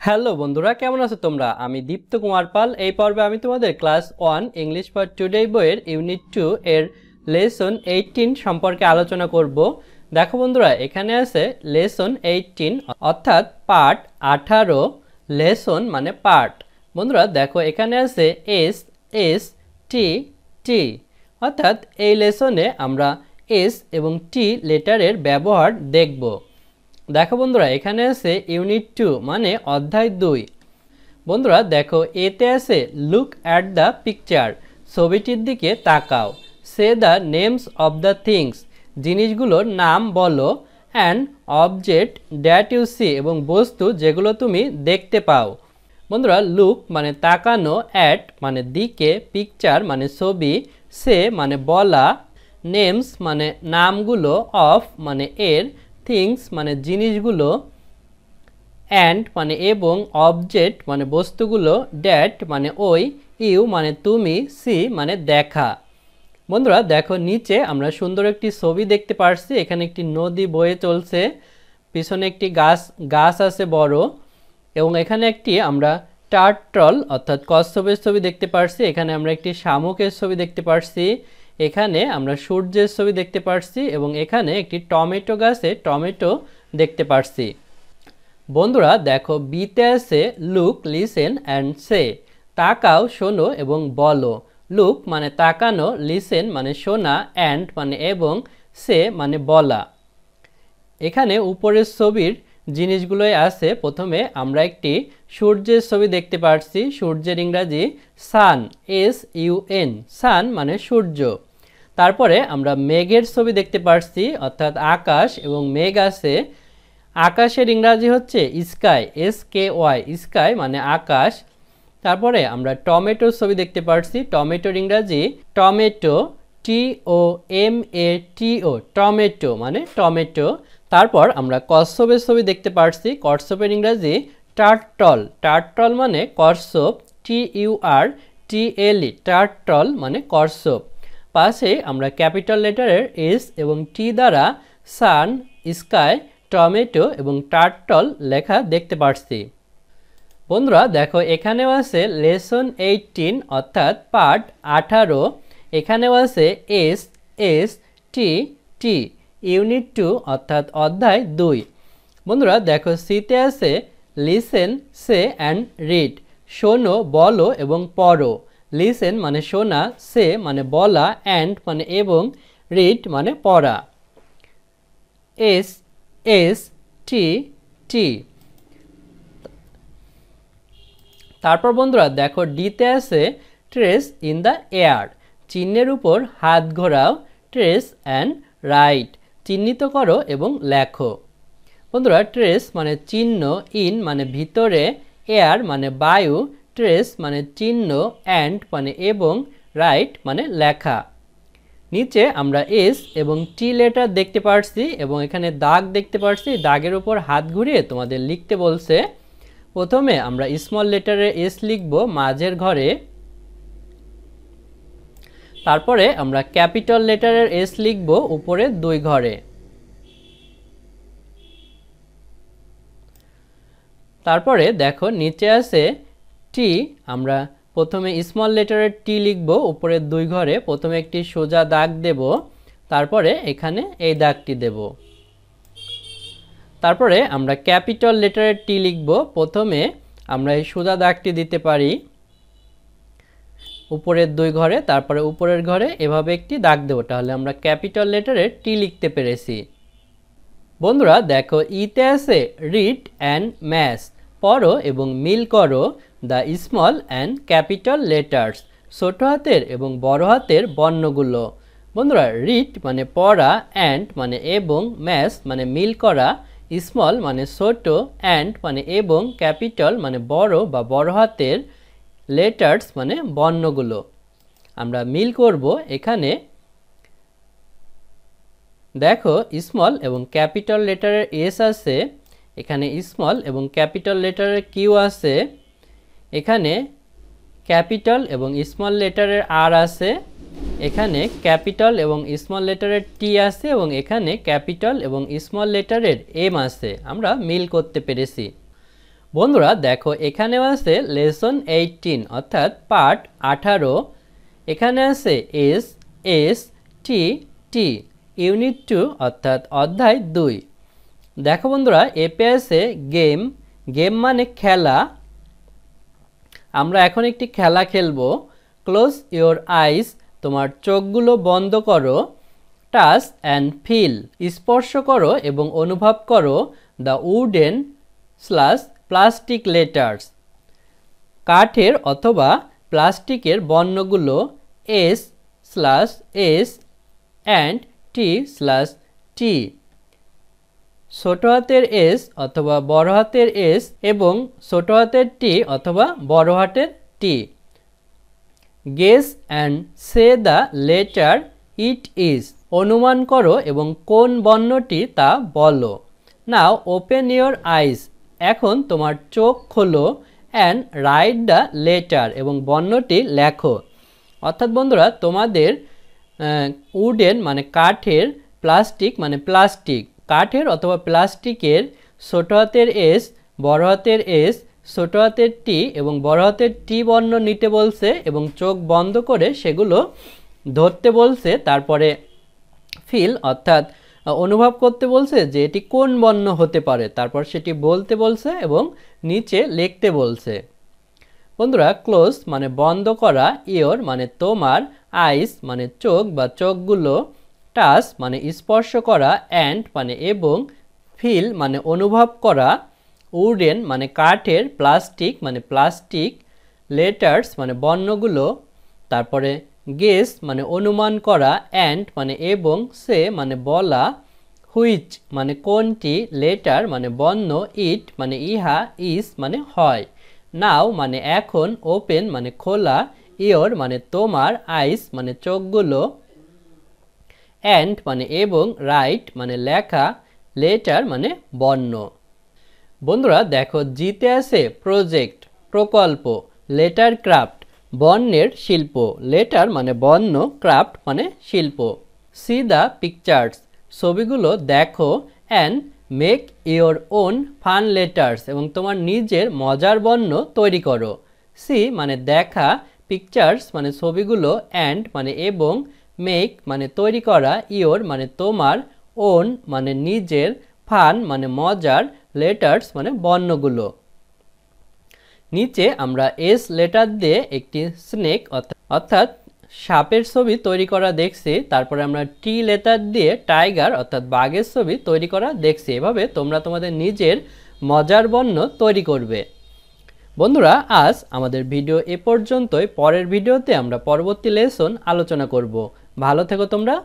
Hello বন্ধুরা, কেমন আছো তোমরা? আমি দীপ্ত কুমার পাল। এই পর্বে আমি তোমাদের ক্লাস 1 ইংলিশ ফর টুডে বইয়ের ইউনিট 2 এর লেসন 18 সম্পর্কে আলোচনা করব। দেখো বন্ধুরা, এখানে আছে লেসন 18 অর্থাৎ পার্ট 18। লেসন মানে পার্ট। বন্ধুরা দেখো, এখানে আছে sS-tT অর্থাৎ এই লেসনে আমরা এস এবং টি লেটারের ব্যবহার দেখব। দেখো বন্ধুরা, এখানে আছে ইউনিট 2 মানে অধ্যায় 2। বন্ধুরা দেখো, এতে আছে লুক অ্যাট দ্য পিকচার, ছবিটির দিকে তাকাও। Say the names of the things, জিনিসগুলোর নাম বলো। And object that you see, এবং বস্তু যেগুলো তুমি দেখতে পাও। বন্ধুরা লুক মানে তাকানো, অ্যাট মানে দিকে, পিকচার মানে ছবি, সে মানে বলা, নেমস মানে নামগুলো, অফ মানে এর, থিংস মানে জিনিসগুলো, অ্যান্ড মানে এবং, অবজেক্ট মানে বস্তুগুলো, ড্যাট মানে ওই, ইউ মানে তুমি, সি মানে দেখা। বন্ধুরা দেখো, নিচে আমরা সুন্দর একটি ছবি দেখতে পারছি। এখানে একটি নদী বয়ে চলছে, পিছনে একটি গাছ আছে বড়, এবং এখানে একটি আমরা টার্টল অর্থাৎ কচ্ছপের ছবি দেখতে পারছি। এখানে আমরা একটি শামুকের ছবি দেখতে পারছি। এখানে আমরা সূর্যের ছবি দেখতে পারছি, এবং এখানে একটি টমেটো গাছে টমেটো দেখতে পারছি। বন্ধুরা দেখো, বিতে আছে লুক, লিসেন অ্যান্ড সে, তাকাও, শোনো এবং বলো। লুক মানে তাকানো, লিসেন মানে শোনা, অ্যান্ড মানে এবং, সে মানে বলা। এখানে উপরের ছবির জিনিসগুলোই আছে। প্রথমে আমরা একটি সূর্যের ছবি দেখতে পাচ্ছি। সূর্যের ইংরাজি সান, SUN, সান মানে সূর্য। তারপরে আমরা মেঘের ছবি দেখতে পাচ্ছি অর্থাৎ আকাশ, এবং মেঘ আছে। আকাশের ইংরাজি হচ্ছে স্কাই, SKY, স্কাই মানে আকাশ। তারপরে আমরা টমেটোর ছবি দেখতে পাচ্ছি। টমেটোর ইংরাজি টমেটো, TOMATO, টমেটো মানে টমেটো। তারপর আমরা কচ্ছপের ছবি দেখতে পাচ্ছি। কচ্ছপের ইংরাজি টার্টল, টার্টল মানে কচ্ছপ, TURTLE, টার্টল মানে কচ্ছপ। পাশে আমরা ক্যাপিটাল লেটারের S এবং T দ্বারা সান, স্কাই, টমেটো এবং টার্টল লেখা দেখতে পাচ্ছি। বন্ধুরা দেখো, এখানেও আছে লেসন 18 অর্থাৎ পার্ট 18। এখানেও আছে sS-tT, ইউনিট 2 অর্থাৎ অধ্যায় 2। বন্ধুরা দেখো, সিতে আছে লিসেন, সে অ্যান্ড রিড, শোনো, বলো এবং পড়ো। লিসেন মানে শোনা, সে মানে বলা, অ্যান্ড মানে এবং, রিড মানে পড়া। sS-tT। তারপর বন্ধুরা দেখো, ডিতে আছে ট্রেস ইন দ্য এয়ার, চিহ্নের উপর হাত ঘোরাও। ট্রেস অ্যান্ড রাইট, চিহ্নিত করো এবং লেখো। বন্ধুরা ট্রেস মানে চিহ্ন, ইন মানে ভিতরে, এয়ার মানে বায়ু, ট্রেস মানে চিহ্ন, অ্যান্ড মানে এবং, রাইট মানে লেখা। নিচে আমরা এস এবং টি লেটার দেখতে পাচ্ছি, এবং এখানে দাগ দেখতে পাচ্ছি। দাগের উপর হাত ঘুরিয়ে তোমাদের লিখতে বলছে। প্রথমে আমরা স্মল লেটারে এস লিখব মাঝের ঘরে। তারপরে আমরা ক্যাপিটাল লেটারের এস লিখব উপরে 2 ঘরে। তারপরে দেখো, নিচে আছে টি, আমরা প্রথমে স্মল লেটারের টি লিখব উপরে 2 ঘরে। প্রথমে একটি সোজা দাগ দেব, তারপরে এখানে এই দাগটি দেব। তারপরে আমরা ক্যাপিটাল লেটারের টি লিখব। প্রথমে আমরা এই সোজা দাগটি দিতে পারি উপরের 2 ঘরে, তারপরে উপরের ঘরে এভাবে একটি দাগ দেব, তাহলে আমরা ক্যাপিটাল লেটারের টি লিখতে পেরেছি। বন্ধুরা দেখো, ইতে আছে রিড অ্যান্ড ম্যাচ, পড়ো এবং মিল করো the small and capital letters, ছোট হাতের এবং বড় হাতের বর্ণগুলো। বন্ধুরা রিড মানে পড়া, অ্যান্ড মানে এবং, ম্যাচ মানে মিল করা, স্মল মানে ছোট, অ্যান্ড মানে এবং, ক্যাপিটাল মানে বড় বা বড় হাতের, লেটার্স মানে বর্ণগুলো। আমরা মিল করব। এখানে দেখো, স্মল এবং ক্যাপিটাল লেটারের এস আছে, এখানে স্মল এবং ক্যাপিটাল লেটারের কিউ আছে, এখানে ক্যাপিটাল এবং স্মল লেটারের আর আছে, এখানে ক্যাপিটাল এবং স্মল লেটারের টি আছে, এবং এখানে ক্যাপিটাল এবং স্মল লেটারের এম আছে। আমরা মিল করতে পেরেছি। বন্ধুরা দেখো এখানেও আছে লেসন 18 অর্থাৎ পার্ট 18। এখানে আছে এস এস টি টি ইউনিট 2 অর্থাৎ অধ্যায় 2। দেখো বন্ধুরা এপে আছে গেম, গেম মানে খেলা। আমরা এখন একটি খেলা খেলবো। ক্লোজ ইওর আইস, তোমার চোখগুলো বন্ধ করো। টাচ অ্যান্ড ফিল, স্পর্শ করো এবং অনুভব করো the wooden slash plastic letters, কাঠের অথবা প্লাস্টিকের বর্ণগুলো S slash S and T slash T, ছোট হাতের এস অথবা বড় হাতের এস এবং ছোট হাতের টি অথবা বড় হাতের T. Guess and say the letter it is, অনুমান করো এবং কোন বর্ণটি তা বলো। নাও ওপেন ইওর আইস, এখন তোমার চোখ খোলো। অ্যান্ড রাইট দ্য লেটার, এবং বর্ণটি লেখো। অর্থাৎ বন্ধুরা তোমাদের উডেন মানে কাঠের, প্লাস্টিক মানে প্লাস্টিক, কাঠের অথবা প্লাস্টিকের ছোট হাতের এস, বড় হাতের এস, ছোট হাতের টি এবং বড় হাতের টি বর্ণ নিতে বলছে এবং চোখ বন্ধ করে সেগুলো ধরতে বলছে। তারপরে ফিল অর্থাৎ অনুভব করতে বলছে যে এটি কোন বর্ণ হতে পারে, তারপর সেটি বলতে বলছে এবং নিচে লিখতে বলছে। বন্ধুরা ক্লোজ মানে বন্ধ করা, ইওর মানে তোমার, আইস মানে চোখ বা চোখগুলো, টাচ মানে স্পর্শ করা, অ্যান্ড মানে এবং, ফিল মানে অনুভব করা, উডেন মানে কাঠের, প্লাস্টিক মানে প্লাস্টিক, লেটার্স মানে বর্ণগুলো, তারপরে গেস মানে অনুমান করা, অ্যান্ড মানে এবং, সে মানে বলা, হুইচ মানে কোনটি, লেটার মানে বর্ণ, ইট মানে ইহা, ইস মানে হয়, নাও মানে এখন, ওপেন মানে খোলা, ইওর মানে তোমার, আইস মানে চোখগুলো, অ্যান্ড মানে এবং, রাইট মানে লেখা, লেটার মানে বর্ণ। বন্ধুরা দেখো জিতে আছে প্রজেক্ট প্রকল্প, লেটার ক্রাফট বর্ণের শিল্প, লেটার মানে বর্ণ, ক্রাফট মানে শিল্প। সি দ্য পিকচার্স ছবিগুলো দেখো, and make your own fun letters এবং তোমার নিজের মজার বর্ণ তৈরি করো। সি মানে দেখা, পিকচার্স মানে ছবিগুলো, অ্যান্ড মানে এবং, মেক মানে তৈরি করা, ইওর মানে তোমার, ওন মানে নিজের, ফান মানে মজার, লেটার্স মানে বর্ণগুলো। নিচে আমরা এস লেটার দিয়ে একটি স্নেক অর্থাৎ সাপের ছবি তৈরি করা দেখছি। তারপরে আমরা টি লেটার দিয়ে টাইগার অর্থাৎ বাঘের ছবি তৈরি করা দেখছি। এভাবে তোমরা তোমাদের নিজের মজার বর্ণ তৈরি করবে। বন্ধুরা আজ আমাদের ভিডিও এ পর্যন্তই। পরের ভিডিওতে আমরা পরবর্তী লেসন আলোচনা করব। ভালো থেকো তোমরা।